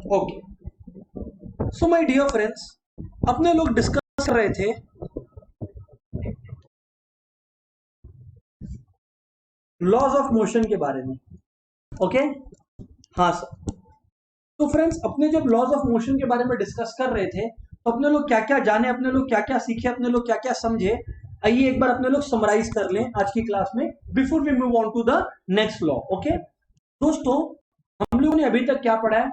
Okay, so my dear friends, अपने लोग discuss कर रहे थे लॉज ऑफ मोशन के बारे में। ओके, हाँ सर। तो फ्रेंड्स, अपने जब लॉज ऑफ मोशन के बारे में डिस्कस कर रहे थे तो अपने लोग क्या क्या जाने, अपने लोग क्या क्या सीखे, अपने लोग क्या क्या समझे, आइए एक बार अपने लोग समराइज कर लें आज की क्लास में before we move on to the next law. Okay दोस्तों, हम लोगों ने अभी तक क्या पढ़ा है?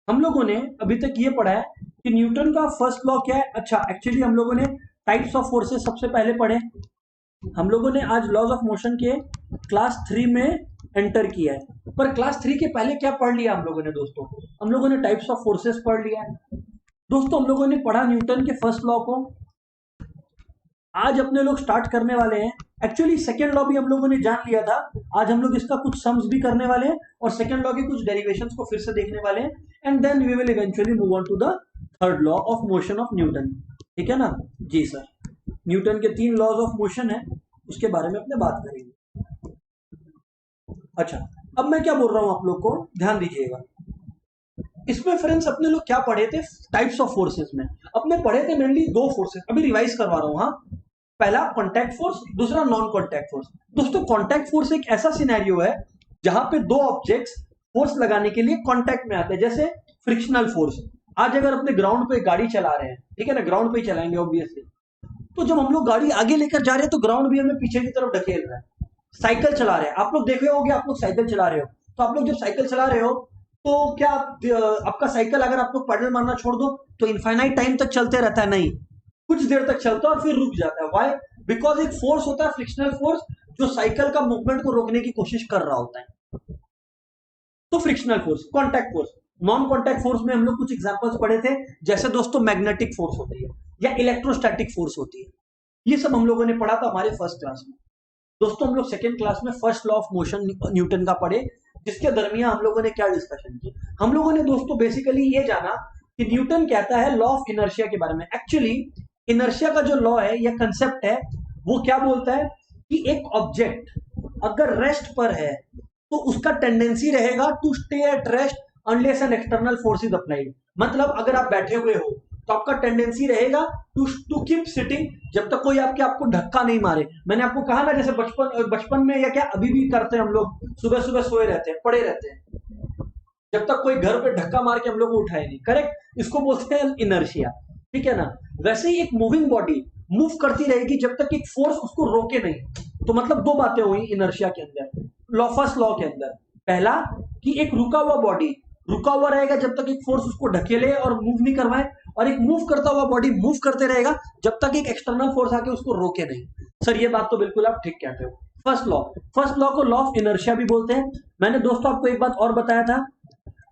हम लोगों ने अभी तक ये पढ़ा है कि न्यूटन का फर्स्ट लॉ क्या है। अच्छा, एक्चुअली हम लोगों ने टाइप्स ऑफ फोर्सेस सबसे पहले पढ़े। हम लोगों ने आज लॉज ऑफ मोशन के क्लास 3 में एंटर किया है, पर क्लास 3 के पहले क्या पढ़ लिया हम लोगों ने दोस्तों? हम लोगों ने टाइप्स ऑफ फोर्सेस पढ़ लिया है दोस्तों। हम लोगों ने पढ़ा न्यूटन के फर्स्ट लॉ को। आज अपने लोग स्टार्ट करने वाले हैं, एक्चुअली सेकेंड लॉ भी हम लोगों ने जान लिया था। आज हम लोग इसका कुछ सम्स भी करने वाले हैं और सेकेंड लॉ के कुछ डेरिवेशंस को फिर से देखने वाले हैं, and then we will eventually move on to the third law of motion of Newton. ठीक है ना जी सर? न्यूटन के 3 लॉज ऑफ मोशन है, उसके बारे में अपने बात करेंगे। अच्छा, अब मैं क्या बोल रहा हूं आप लोग को ध्यान दीजिएगा। इसमें फ्रेंड्स अपने लोग क्या पढ़े थे टाइप्स ऑफ फोर्सेस में? अपने पढ़े थे मेनली 2 फोर्सेस, अभी रिवाइज करवा रहा हूं। हाँ, पहला कॉन्टैक्ट फोर्स, दूसरा नॉन कॉन्टैक्ट फोर्स। दोस्तों, कॉन्टैक्ट फोर्स एक ऐसा सिनेरियो है जहां पे 2 ऑब्जेक्ट्स फोर्स लगाने के लिए कॉन्टैक्ट में आते हैं, जैसे फ्रिक्शनल फोर्स। आज अगर अपने ग्राउंड पे गाड़ी चला रहे हैं, ठीक है ना, ग्राउंड पे ही चलाएंगे ऑब्वियसली, तो जब हम लोग गाड़ी आगे लेकर जा रहे हैं तो ग्राउंड भी हमें पीछे की तरफ ढकेल रहा है। साइकिल चला रहे हैं, आप लोग देख रहे होगे, आप लोग साइकिल चला रहे हो, तो आप लोग जब साइकिल चला रहे हो तो क्या आपका साइकिल अगर आप लोग पैडल मारना छोड़ दो तो इनफाइनाइट टाइम तक चलते रहता है? नहीं, कुछ देर तक चलता है और फिर रुक जाता है। व्हाई? बिकॉज एक फोर्स होता है फ्रिक्शनल फोर्स जो साइकिल का मूवमेंट को रोकने की कोशिश कर रहा होता है। तो frictional force, contact force. Non contact force में हम लोग कुछ एग्जांपल्स पढ़े थे, जैसे दोस्तों मैग्नेटिक फोर्स होती है या इलेक्ट्रोस्टैटिक फोर्स होती है। ये सब हम लोगों ने पढ़ा था हमारे फर्स्ट क्लास में। दोस्तों, हम लोग सेकेंड क्लास में first law of motion Newton का पढ़े, जिसके दरमियान हम लोगों ने क्या डिस्कशन किया? हम लोगों ने दोस्तों बेसिकली ये जाना कि न्यूटन कहता है लॉ ऑफ इनर्शिया के बारे में। एक्चुअली इनर्शिया का जो लॉ है या कंसेप्ट है, वो क्या बोलता है कि एक ऑब्जेक्ट अगर रेस्ट पर है तो उसका टेंडेंसी रहेगा to stay at rest unless an external force is applied. मतलब अगर आप बैठे हुए हो तो आपका टेंडेंसी रहेगा टू कीप सिटिंग जब तक कोई आपको धक्का नहीं मारे। मैंने आपको कहा ना, जैसे बचपन में या क्या अभी भी करते हैं हम लोग, सुबह सुबह सोए रहते हैं, पड़े रहते हैं, जब तक कोई घर पे धक्का मार के हम लोग को उठाए नहीं। करेक्ट, इसको बोलते हैं इनर्शिया। ठीक है ना? वैसे ही एक मूविंग बॉडी मूव करती रहेगी जब तक एक फोर्स उसको रोके नहीं। तो मतलब 2 बातें हुई इनर्शिया के अंदर, लॉ फर्स्ट लॉ के अंदर। पहला कि एक रुका हुआ बॉडी रुका हुआ रहेगा जब तक एक फोर्स उसको ढकेले और मूव नहीं करवाए, और एक मूव करता हुआ बॉडी मूव करते रहेगा जब तक एक एक्सटर्नल फोर्स आके उसको रोके नहीं। सर, ये बात तो बिल्कुल आप ठीक कहते हो। फर्स्ट लॉ को लॉ ऑफ इनर्शिया भी बोलते हैं। मैंने दोस्तों आपको एक बात और बताया था,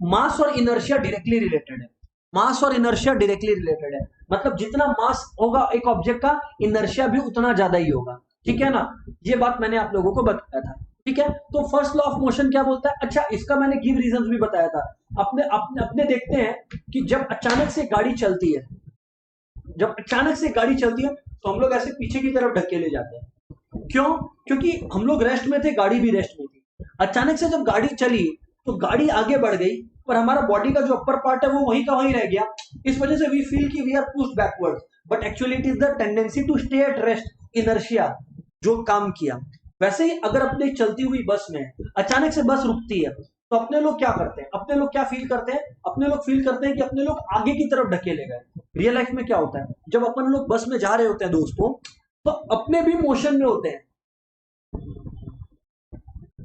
मास और इनर्शिया डायरेक्टली रिलेटेड है। मास और इनर्शिया डायरेक्टली रिलेटेड है, मतलब जितना मास होगा एक ऑब्जेक्ट का, इनर्शिया भी उतना ज्यादा ही होगा। ठीक है ना? ये बात मैंने आप लोगों को बताया था। ठीक है, तो फर्स्ट लॉ ऑफ मोशन क्या बोलता है? अच्छा, इसका मैंने गिव रीजंस भी बताया था। अपने देखते हैं कि जब अचानक से गाड़ी चलती है, तो हम लोग ऐसे पीछे की तरफ ढकेले जाते हैं। क्यों? क्योंकि हम लोग रेस्ट में थे, गाड़ी भी रेस्ट में थी। अचानक से जब गाड़ी चली तो गाड़ी आगे बढ़ गई, पर हमारा बॉडी का जो अपर पार्ट है वो वहीं का वहीं रह गया। इस वजह से वी फील कि we are pushed backwards, but actually it is the tendency to stay at rest, inertia जो काम किया। वैसे ही अगर अपने चलती हुई बस में अचानक से बस रुकती है तो अपने लोग क्या करते हैं? अपने लोग क्या फील करते हैं? अपने लोग फील करते हैं कि अपने लोग आगे की तरफ ढकेले गए। रियल लाइफ में क्या होता है, जब अपन लोग बस में जा रहे होते हैं दोस्तों, तो अपने भी मोशन में होते हैं।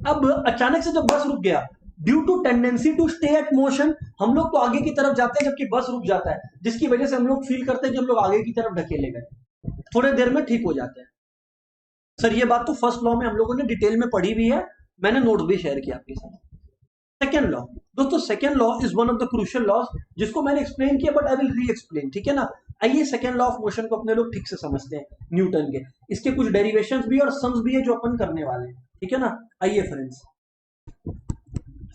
अब अचानक से जब बस रुक गया, due to tendency to stay at motion, हम लोग तो आगे की तरफ जाते हैं जबकि बस रुक जाता है, जिसकी वजह से हम लोग फील करते हैं कि हम लोग आगे की तरफ ढकेले गए। थोड़े देर में ठीक हो जाते हैं। सर, ये बात तो फर्स्ट लॉ में हम लोगों ने डिटेल में पढ़ी भी है, मैंने नोट्स भी शेयर किया आपके साथ। सेकेंड लॉ दोस्तों, second law is one of the crucial laws, जिसको मैंने एक्सप्लेन किया but I will reexplain. ठीक है ना? आइए सेकेंड लॉ ऑफ मोशन को अपने लोग ठीक से समझते हैं न्यूटन के। इसके कुछ डेरिवेशंस भी और सम्स भी है जो अपन करने वाले हैं। ठीक है ना? आइए friends,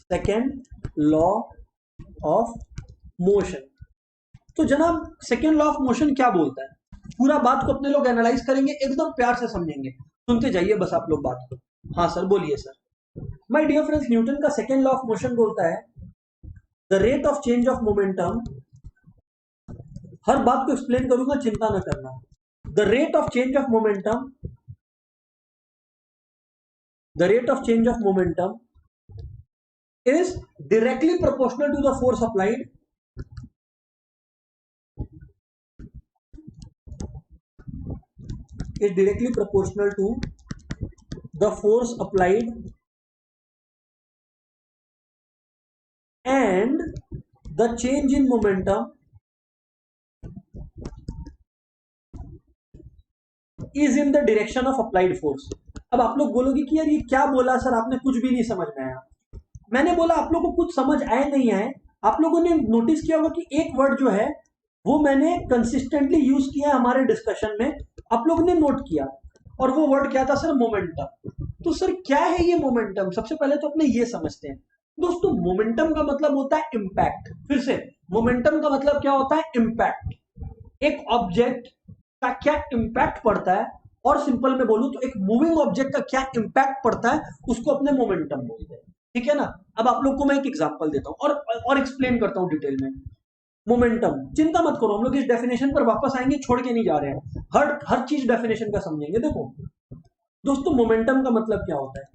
second law of motion. तो जनाब, सेकेंड लॉ ऑफ मोशन क्या बोलता है? पूरा बात को अपने लोग एनालाइज करेंगे, एकदम प्यार से समझेंगे, सुनते जाइए बस आप लोग बात को। हाँ सर, बोलिए sir. My dear friends, Newton का सेकेंड लॉ ऑफ मोशन बोलता है the rate of change of momentum, हर बात को एक्सप्लेन करूंगा, चिंता ना करना। The rate of change of momentum, the rate of change of momentum is directly proportional to the force applied, is directly proportional to the force applied and the change in momentum is in the direction of applied force। अब आप लोग बोलोगे कि यार ये क्या बोला sir, आपने कुछ भी नहीं समझ में आया। मैंने बोला आप लोगों को कुछ समझ आए नहीं आए, आप लोगों ने नोटिस किया होगा कि एक वर्ड जो है वो मैंने कंसिस्टेंटली यूज किया हमारे डिस्कशन में, आप लोगों ने नोट किया, और वो वर्ड क्या था सर, मोमेंटम। तो सर क्या है ये मोमेंटम, सबसे पहले तो अपने ये समझते हैं दोस्तों। मोमेंटम का मतलब होता है इम्पैक्ट। फिर से, मोमेंटम का मतलब क्या होता है, इम्पैक्ट। एक ऑब्जेक्ट का क्या इम्पैक्ट पड़ता है, और सिंपल में बोलूं तो एक मूविंग ऑब्जेक्ट का क्या इम्पैक्ट पड़ता है, उसको अपने मोमेंटम बोलते हैं। ठीक है ना। अब आप लोग को मैं एक एग्जांपल देता हूं और एक्सप्लेन करता हूं डिटेल में। मोमेंटम, चिंता मत करो, हम लोग इस डेफिनेशन पर वापस आएंगे, छोड़ के नहीं जा रहे हैं, हर चीज डेफिनेशन का समझेंगे। देखो दोस्तों, मोमेंटम का मतलब क्या होता है,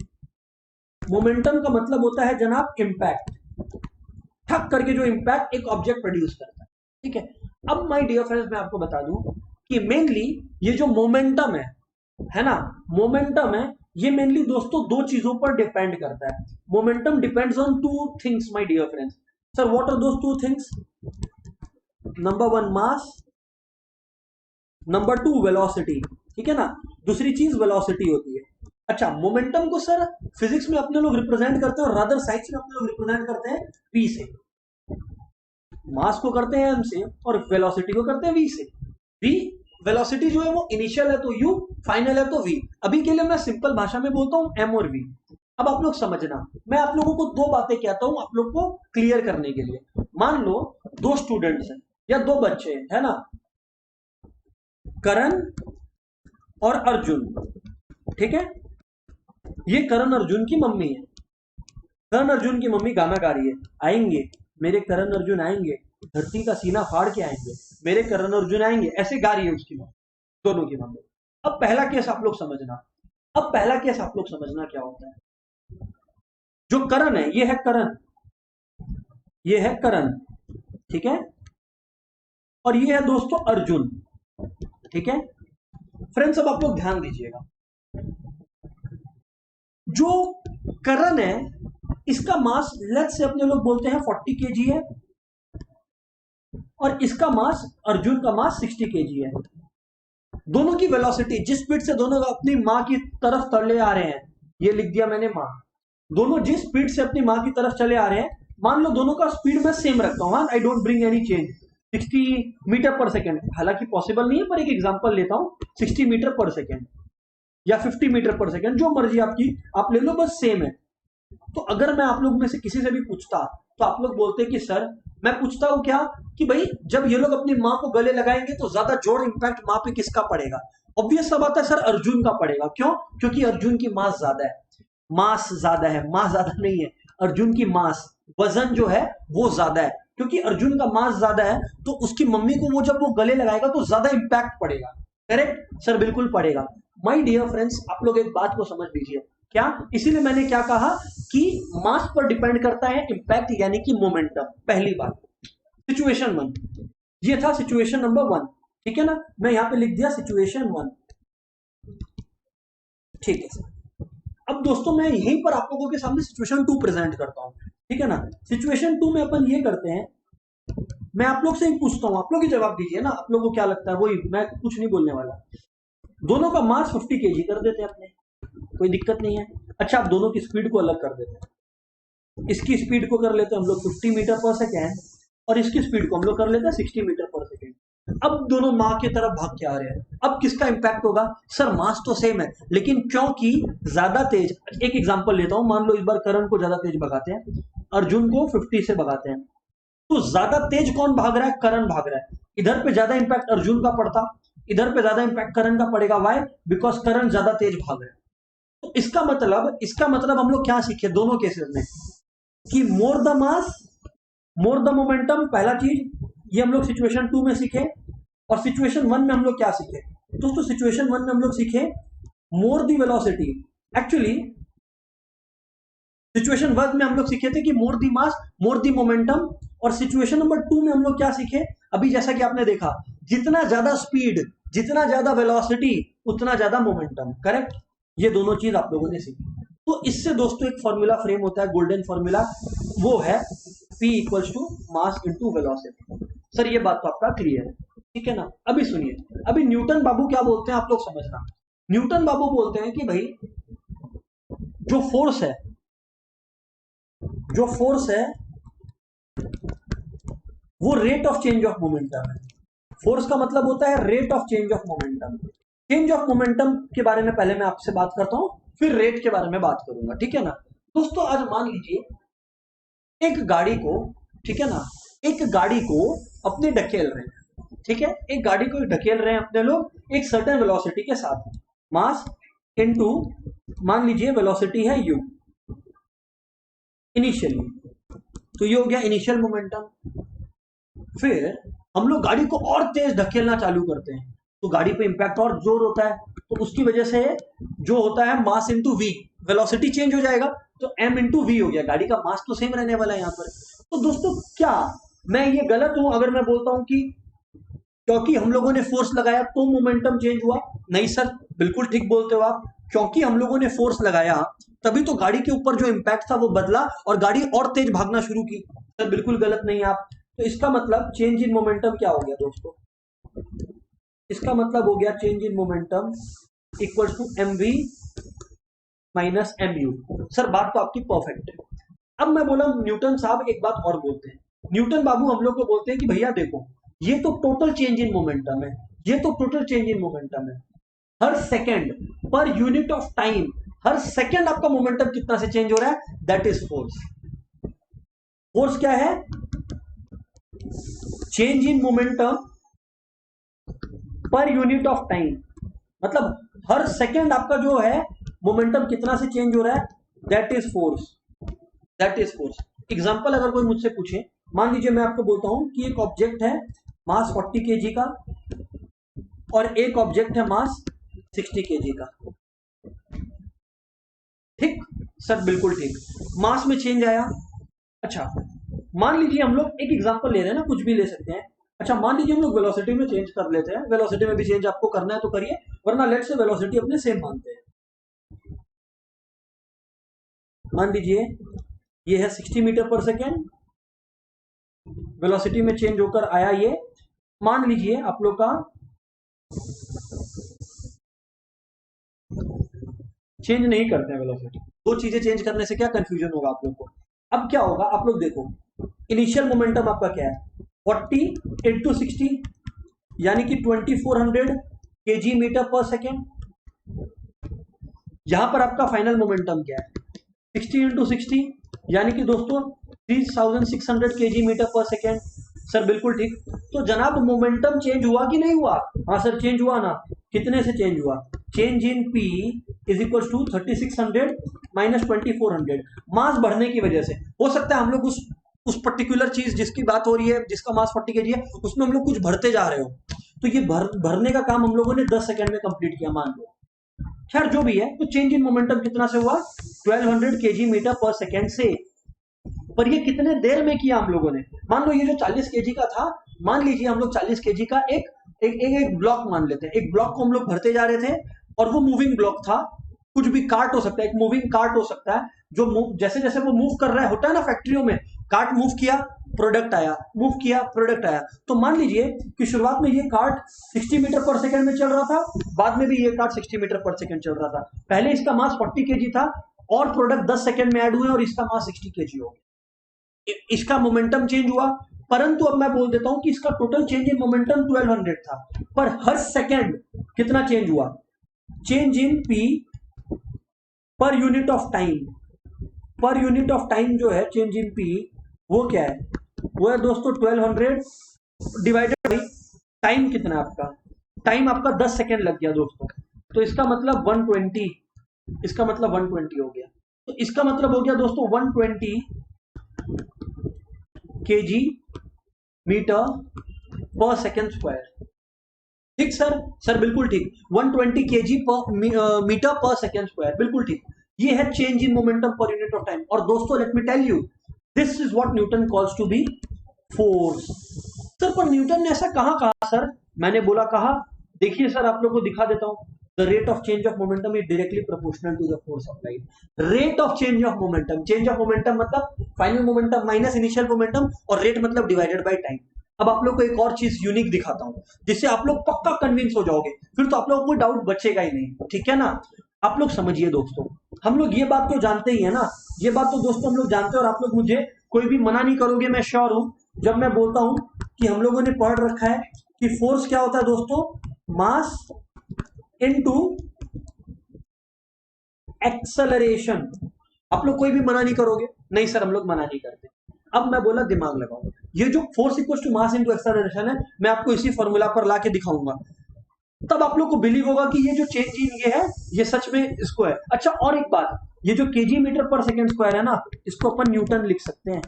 मोमेंटम का मतलब होता है जनाब इम्पैक्ट, ठक करके जो इम्पैक्ट एक ऑब्जेक्ट प्रोड्यूस करता है। ठीक है। अब माय डियर फ्रेंड्स, मैं आपको बता दूं कि मेनली ये जो मोमेंटम है ना, मोमेंटम है, ये मेनली दोस्तों दो चीजों पर डिपेंड करता है। Momentum depends on two things my dear friends. Sir what are those two things? Number one mass, number two velocity. ठीक है ना। दूसरी चीज वेलोसिटी होती है। अच्छा, मोमेंटम को सर फिजिक्स में अपने लोग रिप्रेजेंट करते हैं, और रादर साइंस में अपने लोग रिप्रेजेंट करते हैं v से। मास को करते हैं m से, और वेलोसिटी को करते हैं v से। v वेलोसिटी जो है वो इनिशियल है तो u, फाइनल है तो v। अभी के लिए मैं सिंपल भाषा में बोलता हूं m और v। अब आप लोग समझना, मैं आप लोगों को दो बातें कहता हूं आप लोग को क्लियर करने के लिए। मान लो दो स्टूडेंट्स हैं या दो बच्चे हैं, है ना, करण और अर्जुन। ठीक है। ये करण अर्जुन की मम्मी है। करण अर्जुन की मम्मी गाना गा रही है, आएंगे मेरे करण अर्जुन आएंगे, धरती का सीना फाड़ के आएंगे, मेरे करण अर्जुन आएंगे, ऐसे गा रही है उसकी मम्मी, दोनों की मम्मी। अब पहला केस आप लोग समझना, अब पहला केस आप लोग समझना क्या होता है। जो करण है, ये है करण, ये है करण, ठीक है, और ये है दोस्तों अर्जुन। ठीक है फ्रेंड्स, अब आप लोग ध्यान दीजिएगा, जो करण है इसका मास लेट्स से अपने लोग बोलते हैं 40 केजी है, और इसका मास, अर्जुन का मास 60 केजी है। दोनों की वेलोसिटी, जिस स्पीड से दोनों अपनी मां की तरफ चले आ रहे हैं, ये लिख दिया मैंने मां, दोनों जिस स्पीड से अपनी मां की तरफ चले आ रहे हैं, मान लो दोनों का स्पीड मैं सेम रखता हूं, I don't bring any change, 60 metre per second. हालांकि पॉसिबल नहीं है, पर एक एग्जांपल लेता हूं, 60 मीटर पर सेकेंड या 50 मीटर पर सेकेंड, जो मर्जी आपकी आप ले लो, बस सेम है। तो अगर मैं आप लोग में से किसी से भी पूछता, तो आप लोग बोलते कि सर, मैं पूछता हूं क्या कि भाई जब ये लोग अपनी मां को गले लगाएंगे तो ज्यादा जोर इंपैक्ट मां पे किसका पड़ेगा? ऑब्वियस सा बात है सर, अर्जुन का पड़ेगा। क्यों? क्योंकि अर्जुन की मास ज्यादा है, मास ज्यादा है, मास ज्यादा नहीं है, अर्जुन की मास, वजन जो है वो ज्यादा है। क्योंकि अर्जुन का मास ज्यादा है तो उसकी मम्मी को वो जब वो गले लगाएगा तो ज्यादा इंपैक्ट पड़ेगा। करेक्ट सर, बिल्कुल पड़ेगा। माय डियर फ्रेंड्स, आप लोग एक बात को समझ लीजिए, क्या, इसीलिए मैंने क्या कहा कि मास पर डिपेंड करता है इंपैक्ट, यानी कि मोमेंटम। पहली बात, सिचुएशन वन, ये था सिचुएशन नंबर वन। ठीक है ना, मैं यहां पे लिख दिया सिचुएशन वन। ठीक है सर। अब दोस्तों मैं यहीं पर आप लोगों के सामने सिचुएशन टू प्रेजेंट करता हूं। ठीक है ना, सिचुएशन टू में अपन ये करते हैं, मैं आप लोग से ही पूछता हूं, आप लोग ही जवाब दीजिए ना, आप लोगों को क्या लगता है, वही, मैं कुछ नहीं बोलने वाला। दोनों का मास 50 केजी कर देते हैं अपने, कोई दिक्कत नहीं है। अच्छा, आप दोनों की स्पीड को अलग कर देते हैं, इसकी स्पीड को कर लेते हैं हम लोग 50 मीटर पर सेकेंड, और इसकी स्पीड को हम लोग कर लेते हैं 60 मीटर पर सेकेंड। अब दोनों मां की तरफ भाग के आ रहे हैं, अब किसका इंपैक्ट होगा? सर मास तो सेम है, लेकिन क्योंकि ज्यादा तेज, एक एग्जांपल लेता हूं, मान लो इस बार करण को ज्यादा तेज भगाते हैं, अर्जुन को 50 से भगाते हैं, तो ज्यादा तेज कौन भाग रहा है? करण भाग रहा है। इधर पे ज्यादा इंपैक्ट अर्जुन का पड़ता, इधर पे ज्यादा इंपैक्ट करण का पड़ेगा। वाई? बिकॉज करण ज्यादा तेज भाग रहा है। तो इसका मतलब हम लोग क्या सीखे दोनों केसेस में, कि more the mass more the momentum पहला चीज, ये हम लोग सिचुएशन 2 में सीखे। और सिचुएशन 1 में हम लोग क्या सीखे दोस्तों? सिचुएशन 1 में हम लोग सीखे more the velocity. Actually situation 1 में हम लोग सीखे थे कि more the mass more the momentum. और सिचुएशन नंबर 2 में हम लोग क्या सीखे? अभी जैसा कि आपने देखा, जितना ज्यादा स्पीड, जितना ज्यादा वेलोसिटी, उतना ज्यादा मोमेंटम। करेक्ट? ये दोनों चीज आप लोगों ने सीखी। तो इससे दोस्तों एक फॉर्मूला फ्रेम होता है, गोल्डन फॉर्मूला, वो है P equals to mass into velocity. Sir ये बात तो आपका क्लियर है, ठीक है ना? अभी सुनिए, अभी न्यूटन बाबू क्या बोलते हैं आप लोग समझना। न्यूटन बाबू बोलते हैं कि भाई जो फोर्स है, जो फोर्स है वो rate of change of momentum है। फोर्स का मतलब होता है rate of change of momentum. Change of momentum के बारे में पहले मैं आपसे बात करता हूं, फिर रेट के बारे में बात करूंगा, ठीक है ना? दोस्तों आज मान लीजिए एक गाड़ी को, ठीक है ना, एक गाड़ी को अपने ढकेल रहे हैं, ठीक है, एक गाड़ी को ढकेल रहे हैं अपने लोग एक सर्टेन वेलोसिटी के साथ, मास इनटू मान लीजिए वेलोसिटी है u इनिशियली, तो ये हो गया इनिशियल मोमेंटम। फिर हम लोग गाड़ी को और तेज धकेलना चालू करते हैं तो गाड़ी पे इंपैक्ट और जोर होता है, तो उसकी वजह से जो होता है mass into V, velocity change हो जाएगा, तो m इंटू वी हो गया। गाड़ी का मास तो सेम रहने वाला है यहाँ पर। तो दोस्तों क्या मैं ये गलत हूं अगर मैं बोलता हूं कि क्योंकि हम लोगों ने फोर्स लगाया तो मोमेंटम चेंज हुआ? नहीं सर, बिल्कुल ठीक बोलते हो आप। क्योंकि हम लोगों ने फोर्स लगाया तभी तो गाड़ी के ऊपर जो इंपैक्ट था वो बदला और गाड़ी और तेज भागना शुरू की। सर बिल्कुल गलत नहीं आप। तो इसका मतलब चेंज इन मोमेंटम क्या हो गया दोस्तों? इसका मतलब हो गया change in momentum equal to M V minus M U. Sir बात तो आपकी परफेक्ट है। अब मैं बोला न्यूटन साहब एक बात और बोलते हैं, न्यूटन बाबू हम लोग को बोलते हैं कि भैया देखो ये तो टोटल चेंज इन मोमेंटम है, ये तो टोटल चेंज इन मोमेंटम है। हर सेकेंड पर यूनिट ऑफ टाइम, हर सेकेंड आपका मोमेंटम कितना से चेंज हो रहा है? That is force. फोर्स क्या है? Change in momentum per unit of time, मतलब हर सेकेंड आपका जो है मोमेंटम कितना से चेंज हो रहा है? That is force, that is force. Example अगर कोई मुझसे पूछे, मान लीजिए मैं आपको बोलता हूं कि एक ऑब्जेक्ट है मास 40 केजी का और एक ऑब्जेक्ट है मास 60 केजी का, ठीक सर? बिल्कुल ठीक, मास में चेंज आया। अच्छा मान लीजिए हम लोग एक एग्जांपल ले रहे हैं ना, कुछ भी ले सकते हैं। अच्छा मान लीजिए हम लोग वेलोसिटी में चेंज कर लेते हैं, वेलोसिटी में भी चेंज आपको करना है तो करिए, वरना लेट से वेलोसिटी अपने सेम मानते हैं। मान लीजिए ये है 60 मीटर पर सेकेंड, वेलोसिटी में चेंज होकर आया ये। मान लीजिए आप लोग का चेंज नहीं करते हैं वेलोसिटी, दो चीजें चेंज करने से क्या कंफ्यूजन होगा आप लोग को। अब क्या होगा आप लोग देखो, इनिशियल मोमेंटम आपका क्या है? 40 इंटू 60 यानी कि 2400 केजी मीटर पर सेकेंड। यहां पर आपका फाइनल मोमेंटम क्या है? 60 इंटू 60 यानी कि दोस्तों 3600 KG metre per second. Sir बिल्कुल ठीक। तो जनाब मोमेंटम चेंज हुआ कि नहीं हुआ? हाँ सर चेंज हुआ ना। कितने से चेंज हुआ? Change in P is equal to 3600 minus 2400। Mass बढ़ने की वजह से हो सकता है हम लोग उस पर्टिकुलर चीज जिसकी बात हो रही है, जिसका मास 40 केजी है, उसमें हम लोग कुछ भरते जा रहे हो, तो ये भरने का काम हम लोगों ने 10 सेकंड में कंप्लीट किया मान लो। खैर जो भी है, तो चेंज इन मोमेंटम कितना से हुआ? 1200 केजी मीटर पर सेकेंड से। पर ये कितने देर में किया हम लोगों ने? मान लो ये जो 40 केजी का था, मान लीजिए हम लोग 40 केजी का एक ब्लॉक मान लेते हैं, एक ब्लॉक को हम लोग भरते जा रहे थे और वो मूविंग ब्लॉक था। कुछ भी कार्ट हो सकता है, एक मूविंग कार्ट हो सकता है जो जैसे जैसे वो मूव कर रहा है, होता है ना फैक्ट्रियों में, कार्ट मूव किया प्रोडक्ट आया, मूव किया प्रोडक्ट आया। तो मान लीजिए कि शुरुआत में ये कार्ट 60 मीटर पर सेकंड में चल रहा था, बाद में भी ये कार्ट 60 मीटर पर सेकंड चल रहा था। पहले इसका मास 40 केजी था और प्रोडक्ट 10 सेकंड में ऐड हुए और इसका मास 60 केजी हो गया। इसका मोमेंटम चेंज हुआ, परंतु अब मैं बोल देता हूं कि इसका टोटल चेंज इन मोमेंटम 1200 था, पर हर सेकंड कितना चेंज हुआ? चेंज इन पी पर यूनिट ऑफ टाइम, पर यूनिट ऑफ टाइम जो है चेंज इन पी वो क्या है? वो है दोस्तों 1200 डिवाइडेड बाई टाइम। कितना आपका टाइम? आपका 10 सेकेंड लग गया दोस्तों, तो इसका मतलब 120, इसका मतलब 120 हो गया। तो इसका मतलब हो गया दोस्तों 120 kg metre per second square. ठीक सर, सर बिल्कुल ठीक, 120 kg पर मीटर पर सेकेंड स्क्वायर, बिल्कुल ठीक। ये है change in momentum per unit of time. और दोस्तों let me tell you, this is what Newton calls to be force. Sir पर न्यूटन ने ऐसा कहां कहा सर? मैंने बोला कहा, देखिए सर आप लोग को दिखा देता हूं, the rate of change of momentum is directly proportional to the force applied. Rate of change of momentum, change of momentum मतलब final momentum minus initial momentum, और रेट मतलब डिवाइडेड बाय टाइम। अब आप लोग को एक और चीज यूनिक दिखाता हूं जिससे आप लोग पक्का कन्विंस हो जाओगे, फिर तो आप लोगों को डाउट बचेगा ही नहीं, ठीक है ना। आप लोग समझिए दोस्तों, हम लोग ये बात तो जानते ही है ना, ये बात तो दोस्तों हम लोग जानते हैं, और आप लोग मुझे कोई भी मना नहीं करोगे, मैं श्योर हूं जब मैं बोलता हूं कि हम लोगों ने पढ़ रखा है कि फोर्स क्या होता है दोस्तों, मास इनटू एक्सेलरेशन। आप लोग कोई भी मना नहीं करोगे? नहीं सर हम लोग मना नहीं करते। अब मैं बोला दिमाग लगाओ, ये जो force equal to mass into acceleration है, मैं आपको इसी फॉर्मूला पर लाके दिखाऊंगा, तब आप लोग को बिलीव होगा कि ये जो चेंज इन ये है ये सच में इसको है। अच्छा और एक बात, ये जो KG metre per second square है ना, इसको अपन न्यूटन लिख सकते हैं।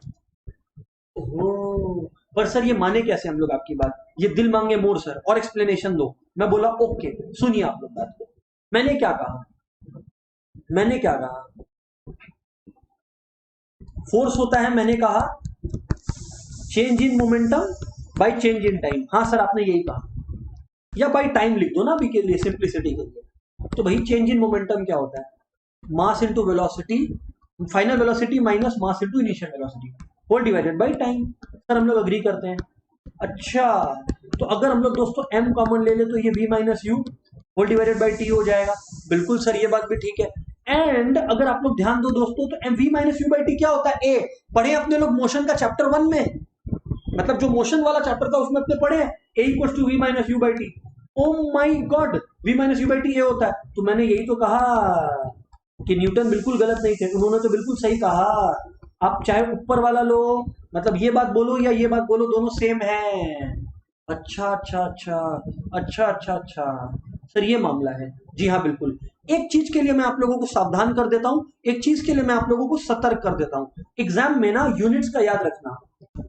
ओह पर सर ये माने कैसे हम लोग आपकी बात? ये दिल मांगे मोर सर, और एक्सप्लेनेशन दो। मैं बोला ओके, सुनिए आप लोग बात। मैंने क्या कहा, मैंने क्या कहा, फोर्स होता है, मैंने कहा change in momentum by change in time. हाँ सर आपने यही कहा, या बाय टाइम लिख दो ना अभी के लिए सिंप्लिसिटी के लिए। तो भाई चेंज इन मोमेंटम क्या होता है, mass into velocity, final velocity minus mass into initial velocity whole divided by time. Sir हम लोग अग्री करते हैं। अच्छा तो अगर हम लोग दोस्तों m कॉमन ले ले तो ये v minus U whole divided by T हो जाएगा। बिल्कुल सर ये बात भी ठीक है। एंड अगर आप लोग ध्यान दो दोस्तों तो v minus U by T क्या होता है, a पढ़े अपने लोग मोशन का चैप्टर 1 में, मतलब जो मोशन वाला चैप्टर था उसमें अपने पढ़े a equal to v minus U by T. Oh my god, v minus U by T a होता है। तो मैंने यही तो कहा कि न्यूटन बिल्कुल गलत नहीं थे, उन्होंने तो बिल्कुल सही कहा। आप चाहे ऊपर वाला लो, मतलब ये बात बोलो या ये बात बोलो, दोनों सेम है। अच्छा अच्छा अच्छा अच्छा अच्छा अच्छा सर ये मामला है। जी हाँ बिल्कुल। एक चीज के लिए मैं आप लोगों को सावधान कर देता हूं, एक चीज के लिए मैं आप लोगों को सतर्क कर देता हूं। एग्जाम में ना यूनिट्स का याद रखना,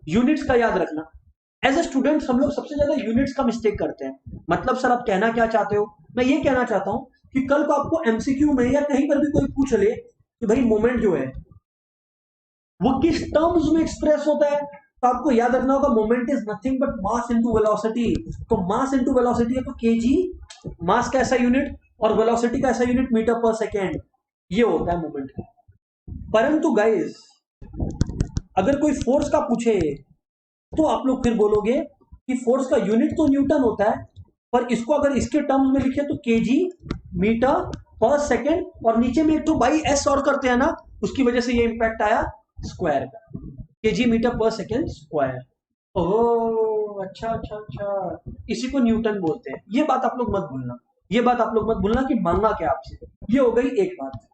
यूनिट्स का याद रखना। एज ए स्टूडेंट हम लोग सबसे ज्यादा यूनिट्स का मिस्टेक करते हैं। मतलब सर आप कहना क्या चाहते हो? मैं ये कहना चाहता हूं कि कल को आपको एमसीक्यू में या कहीं पर भी कोई पूछ ले कि भाई मोमेंट जो है वो किस टर्म्स में एक्सप्रेस होता है, तो आपको याद रखना होगा moment is nothing but mass into velocity. तो मास इनटू वेलोसिटी है तो केजी, मास का ऐसा यूनिट और वेलोसिटी का ऐसा यूनिट मीटर पर सेकेंड, ये होता है मोमेंट का। परंतु गाइस अगर कोई फोर्स का पूछे तो आप लोग फिर बोलोगे कि फोर्स का यूनिट तो न्यूटन होता है, पर इसको अगर इसके टर्म्स में लिखे तो केजी मीटर पर सेकेंड, और नीचे में एक तो बाई एस और करते हैं ना, उसकी वजह से ये इंपैक्ट आया स्क्वायर का, KG metre per second square. ओह अच्छा अच्छा अच्छा, इसी को न्यूटन बोलते हैं। ये बात आप लोग मत भूलना, ये बात आप लोग मत भूलना कि मांगा क्या आपसे। ये हो गई एक बात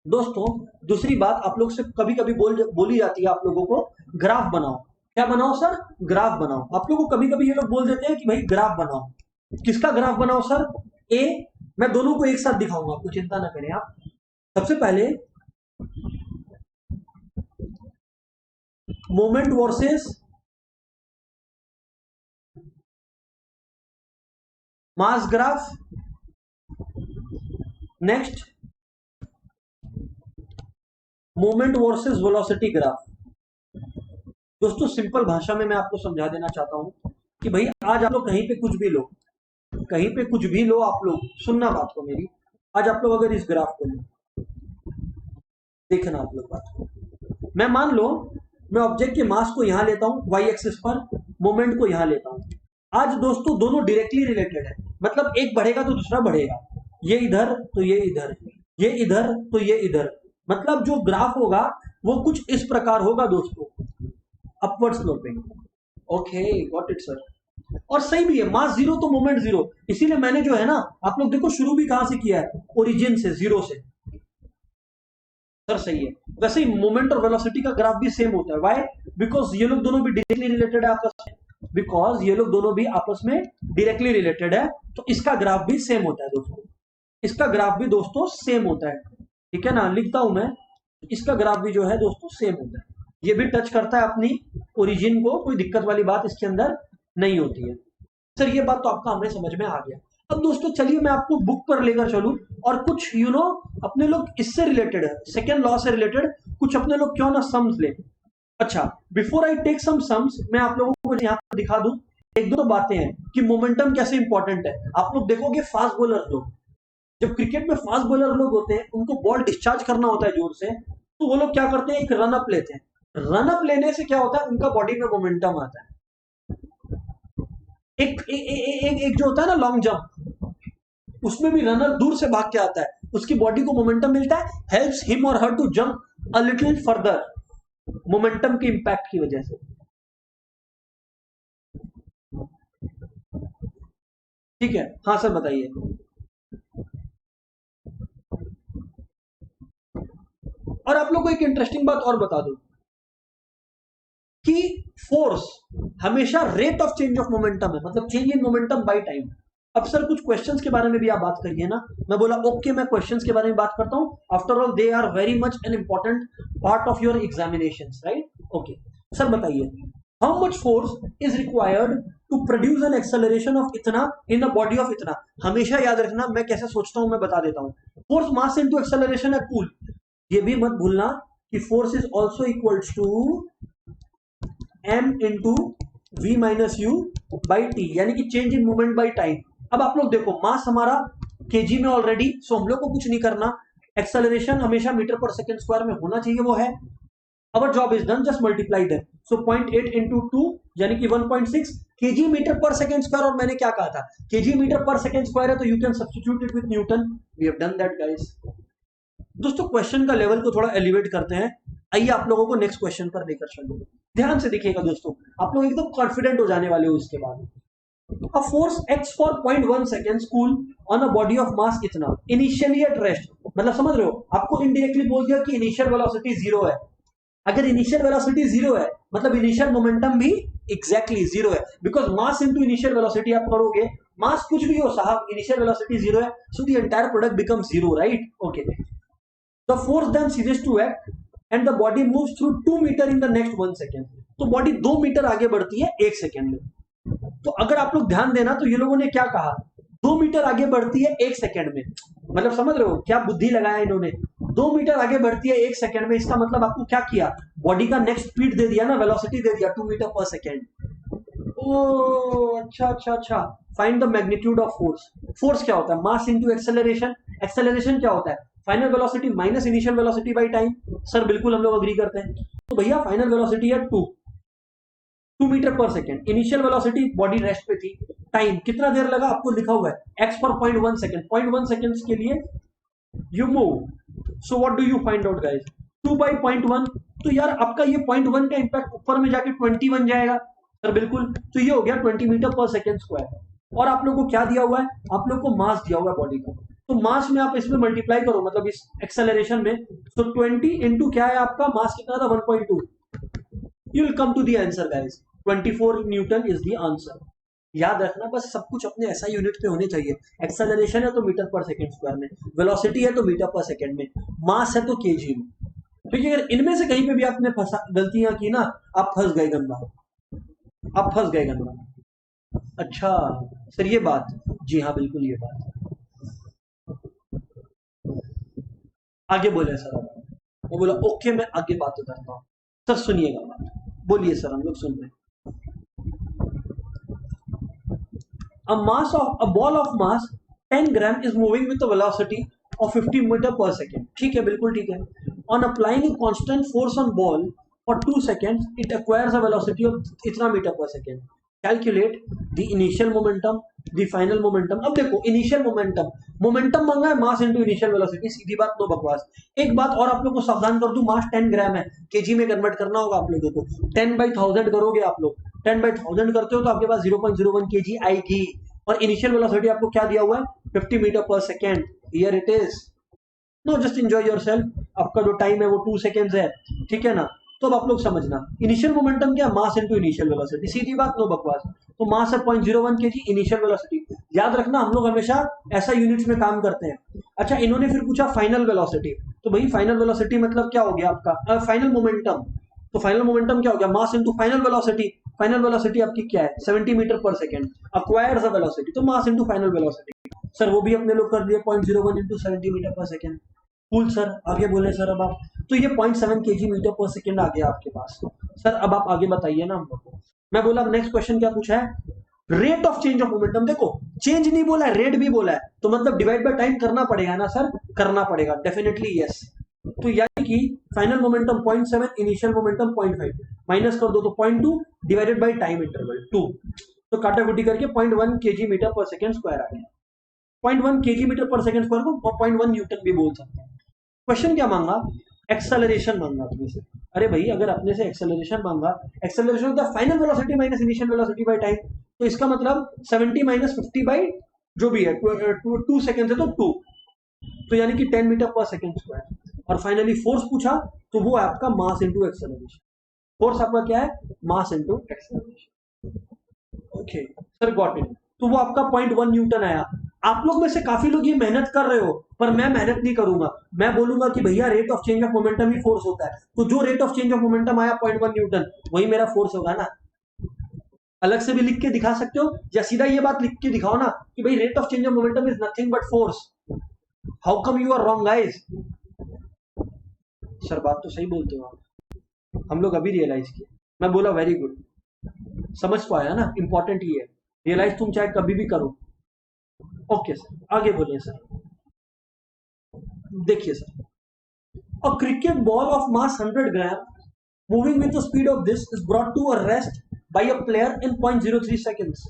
दोस्तों। दूसरी बात आप लोग से कभी कभी बोली जाती है आप लोगों को, ग्राफ बनाओ। क्या बनाओ सर? ग्राफ बनाओ। आप लोगों को कभी कभी ये लोग बोल देते हैं कि भाई ग्राफ बनाओ। किसका ग्राफ बनाओ सर? ए, मैं दोनों को एक साथ दिखाऊंगा, आपको चिंता ना करें आप। सबसे पहले moment versus mass graph, next moment versus velocity graph. दोस्तों सिंपल भाषा में मैं आपको समझा देना चाहता हूं कि भाई आज आप लोग कहीं पे कुछ भी लो, कहीं पे कुछ भी लो, आप लोग सुनना बात को मेरी। आज आप लोग अगर इस ग्राफ को लो, देखना आप लोग बात को, मैं मान लो मैं ऑब्जेक्ट के मास को यहां लेता हूं वाई एक्सिस पर, मोमेंट को यहां लेता हूं। आज दोस्तों दोनों डायरेक्टली रिलेटेड है, मतलब एक बढ़ेगा तो दूसरा बढ़ेगा, ये इधर तो ये इधर, ये इधर तो ये इधर। मतलब जो ग्राफ होगा वो कुछ इस प्रकार होगा दोस्तों, upward sloping. Okay got it sir. और सही भी है, मास जीरो तो मोमेंट जीरो, इसीलिए मैंने जो है ना, आप लोग देखो शुरू भी कहां से किया है, ओरिजिन से, जीरो से। सर सही है। वैसे ही मोमेंट और वेलोसिटी का ग्राफ भी सेम होता है। व्हाई? बिकॉज ये लोग दोनों भी डायरेक्टली रिलेटेड है आपस में, बिकॉज ये लोग दोनों भी आपस में डायरेक्टली रिलेटेड है, तो इसका ग्राफ भी सेम होता है दोस्तों, इसका ग्राफ भी दोस्तों सेम होता है। ठीक है ना, लिखता हूं मैं, इसका ग्राफ भी जो है दोस्तों सेम होता है। ये भी टच करता है अपनी ओरिजिन को, कोई दिक्कत वाली बात इसके अंदर नहीं होती है। सर ये बात तो आपका हमें समझ में आ गया। अब दोस्तों चलिए मैं आपको बुक पर लेकर चलूं और कुछ अपने लोग इससे रिलेटेड, सेकेंड लॉ से रिलेटेड कुछ अपने लोग क्यों ना सम्स ले। अच्छा, before I take some sums, मैं आप लोगों को यहाँ पर दिखा दूं एक दो बातें हैं कि मोमेंटम कैसे इंपॉर्टेंट है। आप लोग देखोगे फास्ट बॉलर लोग, जब क्रिकेट में फास्ट बॉलर लोग होते हैं, उनको बॉल डिस्चार्ज करना होता है जोर से, तो वो लोग क्या करते हैं, एक रन अप लेते हैं। रन अप लेने से क्या होता है, उनका बॉडी में मोमेंटम आता है। एक जो होता है ना लॉन्ग जंप, उसमें भी रनर दूर से भाग के आता है, उसकी बॉडी को मोमेंटम मिलता है, हेल्प्स हिम और her to jump a little further, momentum के इंपैक्ट की वजह से। ठीक है, हाँ सर बताइए। और आप लोग को एक इंटरेस्टिंग बात और बता दूं कि फोर्स हमेशा rate of change of momentum है, मतलब change in momentum bye time. अब सर कुछ क्वेश्चंस के बारे में भी आप बात करिए ना। मैं बोला ओके, मैं क्वेश्चंस के बारे में बात करता हूं, after all they are very much an important part of your examinations, right. Okay sir बताइए, how much force is required to produce an acceleration of इतना इन अ बॉडी ऑफ इतना। हमेशा याद रखना, मैं कैसे सोचता हूं मैं बता देता हूं। फोर्स मास इनटू एक्सेलरेशन है कूल। ये भी मत भूलना कि force is also equals to m into V minus U by T, यानी कि change in movement by time. अब आप लोग देखो, मास हमारा केजी में ऑलरेडी, सो हम लोग को कुछ नहीं करना। एक्सेलरेशन हमेशा मीटर पर सेकेंड स्क्वायर में होना चाहिए, वो है। Our job is done, just multiplied है। सो 0.8 इंटू 2 यानी कि 1.6 KG metre per second square. और मैंने क्या कहा था, KG metre per second square है, तो you can substitute it with Newton. We have done that guys. दोस्तों क्वेश्चन का लेवल को थोड़ा एलिवेट करते हैं। आइए आप लोगों को नेक्स्ट क्वेश्चन पर लेकर चलो। ध्यान से देखिएगा दोस्तों, आप लोग एकदम कॉन्फिडेंट हो जाने वाले हो इसके बाद। A force x for 0.1 seconds cool on a body of mass इतना, इनिशियली एट रेस्ट, मतलब समझ रहे हो, आपको इनडायरेक्टली बोल दिया कि इनिशियल वेलोसिटी जीरो है। अगर इनिशियल वेलोसिटी जीरो है, मतलब इनिशियल मोमेंटम भी एग्जैक्टली जीरो है, because mass into initial velocity आप करोगे, मास कुछ भी हो साहब, इनिशियल वेलोसिटी जीरो है, so the entire product becomes zero, right. Okay, the force then ceases to act and the body moves through 2 metre in the next 1 second. तो body 2 metre आगे बढ़ती है 1 सेकेंड में। तो अगर आप लोग ध्यान देना, तो ये लोगों ने क्या कहा, 2 मीटर आगे बढ़ती है 1 सेकेंड में, मतलब समझ रहे हो क्या बुद्धि लगाया इन्होंने। 2 मीटर आगे बढ़ती है 1 सेकेंड में, इसका मतलब आपको क्या किया, बॉडी का नेक्स्ट स्पीड दे दिया ना, वेलोसिटी दे दिया 2 मीटर पर सेकेंड। ओ अच्छा अच्छा अच्छा, find the magnitude of force. Force क्या होता है, मास इंटू एक्सेलरेशन। एक्सेलरेशन क्या होता है, final velocity minus initial velocity bye time. Sir बिल्कुल हम लोग अग्री करते हैं। तो भैया फाइनल वेलोसिटी है 2 metre per second, initial velocity body rest पे थी, टाइम कितना देर लगा आपको लिखा हुआ है x पर 0.1 सेकेंड, 0.1 सेकेंड्स के लिए you move. So what do you find out guys, 2 by 0.1। तो यार आपका ये 0.1 का इंपैक्ट ऊपर में जाके 20 बन जाएगा। सर बिल्कुल, तो ये हो गया 20 मीटर पर सेकेंड स्क्वायर। और आप लोग को क्या दिया हुआ है, आप लोग को मास दिया हुआ है बॉडी का, तो मास में आप इसमें मल्टीप्लाई करो, मतलब इस एक्सेलरेशन में। तो 20 इंटू क्या है आपका मास, कितना था 1.2। You will come to the answer guys, 24 Newton is the answer. याद रखना, बस सब कुछ अपने ऐसा यूनिट पे होने चाहिए। एक्सेलरेशन है तो मीटर पर सेकेंड स्क्वायर में, वेलोसिटी है तो मीटर पर सेकेंड में, मास है तो केजी में। क्योंकि अगर इनमें से कहीं पे भी आपने गलतियां की ना, आप फंस गए गंदा, आप फंस गए गंदा। अच्छा सर ये बात, जी हाँ बिल्कुल ये बात। आगे बोले सर, वो बोला ओके मैं आगे बात करता हूँ। सर सुनिएगा बात, बोलिए सर, हम लोग सुन रहे हैं। A ball of mass 10 gram is moving with a velocity of 50 meter per second। ठीक है, बिल्कुल ठीक है। On applying a constant force on ball for 2 seconds, it acquires a velocity of इतना metre per second. Calculate the initial momentum, the final momentum. अब देखो initial momentum, momentum मांगा है मास इनटू इनिशियल वेलोसिटी, सीधी बात, no बकवास। एक बात और आप लोग को सावधान कर दूं, मास 10 ग्राम है, केजी में कन्वर्ट करना होगा आप लोगों को। 10/1000 करोगे आप लोग, 10/1000 करते हो तो आपके पास 0.01 केजी आएगी। और इनिशियल वेलोसिटी आपको क्या दिया हुआ है, 50 metre per second. Here it is, know just enjoy yourself. आपका जो टाइम है वो 2 सेकेंड्स है, ठीक है ना। तो अब आप लोग समझना, इनिशियल मोमेंटम क्या, मास इनटू इनिशियल वेलोसिटी, सीधी बात, नो बकवास। तो मास है 0.01 केजी, इनिशियल वेलोसिटी। याद रखना हम लोग हमेशा ऐसा यूनिट्स में काम करते हैं। अच्छा इन्होंने फिर पूछा फाइनल वेलोसिटी, तो भाई फाइनल वेलोसिटी मतलब क्या हो गया आपका, फाइनल मोमेंटम। तो फाइनल मोमेंटम क्या हो गया, mass into final velocity. Final velocity आपकी क्या है, 70 metre per second. Acquired velocity तो mass into final velocity. Sir वो भी अपने लोग कर दिए 0.01 into 70 metre per second. Cool sir, आगे बोले सर अब आप। तो ये 0.7 kg मीटर पर सेकेंड आ गया आपके पास। सर अब आप आगे बताइए ना हम लोग को। मैं बोला नेक्स्ट क्वेश्चन क्या पूछा है, rate of change of momentum. देखो चेंज नहीं बोला है, रेट भी बोला है, तो मतलब डिवाइड बाय टाइम करना पड़ेगा ना सर, करना पड़ेगा डेफिनेटली यस। तो यानी कि final momentum 0.7, initial momentum 0.5, minus कर दो तो 0.2 डिवाइडेड बाय टाइम इंटरवल 2, तो काटाकुटी करके 0.1 kg metre per second square आ गया। 0.1 kg metre per second square को 0.1 न्यूटन भी बोल सकते हैं। क्वेश्चन क्या मांगा, एक्सेलरेशन मांगा अपने से। अरे भाई अगर अपने से एक्सेलरेशन मांगा, एक्सेलरेशन का final velocity minus initial velocity by time, तो इसका मतलब 70 माइनस 50 बाई जो भी है 2 सेकेंड है तो 2, तो यानी कि 10 मीटर पर सेकेंड स्क्वायर। और फाइनली फोर्स पूछा तो वो है आपका मास इनटू एक्सेलरेशन। फोर्स आपका क्या है, mass into acceleration. Okay sir got it. तो वो आपका 0.1 न्यूटन आया। आप लोग में से काफी लोग ये मेहनत कर रहे हो, पर मैं मेहनत नहीं करूंगा। मैं बोलूंगा कि भैया rate of change of momentum he force होता है, तो जो rate of change of momentum आया 0.1 न्यूटन वही मेरा फोर्स होगा ना। अलग से भी लिख के दिखा सकते हो, या सीधा ये बात लिख के दिखाओ ना कि भाई rate of change of momentum is nothing but force. How come you are wrong guys. Sir बात तो सही बोलते हो आप, हम लोग अभी रियलाइज किए। मैं बोला वेरी गुड, समझ तो आया ना, इंपॉर्टेंट ये है, रियलाइज तुम चाहे कभी भी करो। ओके सर आगे बोलिए सर। देखिए sir, a cricket ball of mass 100 gram moving with the speed of this is brought to a rest by a player in 0.03 seconds।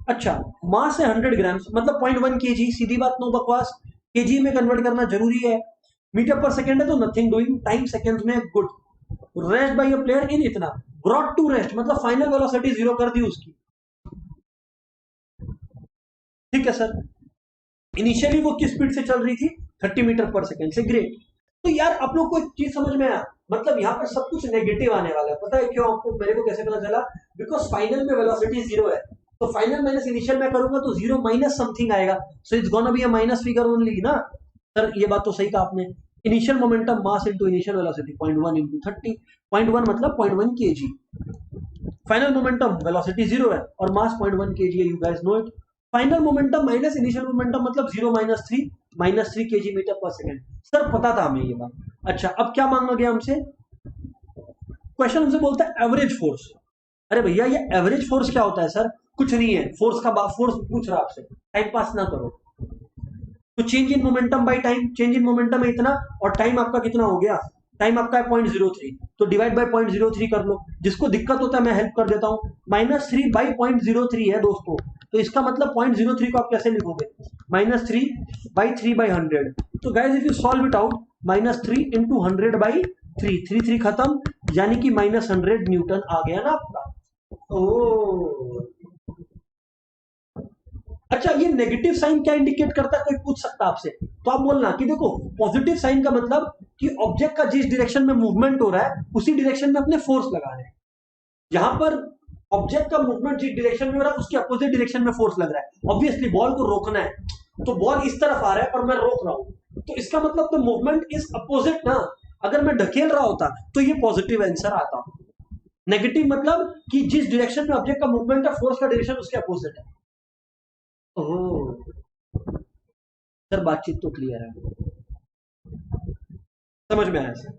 अच्छा, मास है 100 ग्राम मतलब 0.1 kg, सीधी बात नो बकवास, केजी में कन्वर्ट करना जरूरी है। मीटर पर सेकेंड है तो नथिंग डूइंग, टाइम सेकेंड में good. Rest by a player in इतना, ब्रॉट टू रेस्ट मतलब फाइनल वेलोसिटी जीरो कर दी उसकी। ठीक है सर, इनिशियली वो किस स्पीड से चल रही थी, 30 मीटर पर सेकेंड से। ग्रेट। तो यार आप लोग को एक चीज समझ में आया, मतलब यहाँ पर सब कुछ नेगेटिव आने वाला है। पता है क्यों आपको, मेरे को कैसे पता चला, बिकॉज फाइनल में वेलोसिटी जीरो है, तो फाइनल माइनस इनिशियल में करूंगा तो जीरो माइनस समथिंग आएगा, so it's gonna be a minus figure only ना। सर ये बात तो सही कहा आपने। Initial momentum mass into initial velocity 0.1 into 30, 0.1 मतलब 0.1 kg। Final momentum velocity zero है और मास 0.1 kg है, you guys know it. Final momentum minus initial momentum मतलब 0 minus 3 kg metre per second. Sir पता था हमें ये बात। अच्छा अब क्या मांगा गया हमसे, क्वेश्चन हमसे बोलता है एवरेज फोर्स। अरे भैया ये एवरेज फोर्स क्या होता है सर, कुछ नहीं है, फोर्स का फोर्स पूछ रहा आपसे, टाइम पास ना करो। तो change in momentum by time, change in momentum है इतना, और टाइम आपका कितना हो गया, टाइम आपका है 0.03, तो डिवाइड बाय 0.03 कर लो। जिसको दिक्कत होता है मैं हेल्प कर देता हूँ, -3 बाई 0.03 है दोस्तों, तो इसका मतलब 0.03 को आप कैसे लिखोगे, -3 बाई 3/100। तो guys if you solve it out, -3 into 100/3, 3 खत्म, यानी कि -100 न्यूटन आ गया ना आपका। ओ अच्छा, ये नेगेटिव साइन क्या इंडिकेट करता है, कोई पूछ सकता है आपसे, तो आप बोलना कि देखो पॉजिटिव साइन का मतलब कि ऑब्जेक्ट का जिस डायरेक्शन में मूवमेंट हो रहा है उसी डायरेक्शन में अपने फोर्स लगा रहे हैं। यहां पर ऑब्जेक्ट का मूवमेंट जिस डायरेक्शन में हो रहा है उसके अपोजिट डायरेक्शन में फोर्स लग रहा है। ऑब्वियसली बॉल को रोकना है, तो बॉल इस तरफ आ रहा है और मैं रोक रहा हूं, तो इसका मतलब तो मूवमेंट इज अपोजिट ना। अगर मैं ढकेल रहा होता तो ये पॉजिटिव आंसर आता। नेगेटिव मतलब कि जिस डायरेक्शन में ऑब्जेक्ट का मूवमेंट है फोर्स का डायरेक्शन उसके अपोजिट है। ओह सर बातचीत तो क्लियर है, समझ में आया सर।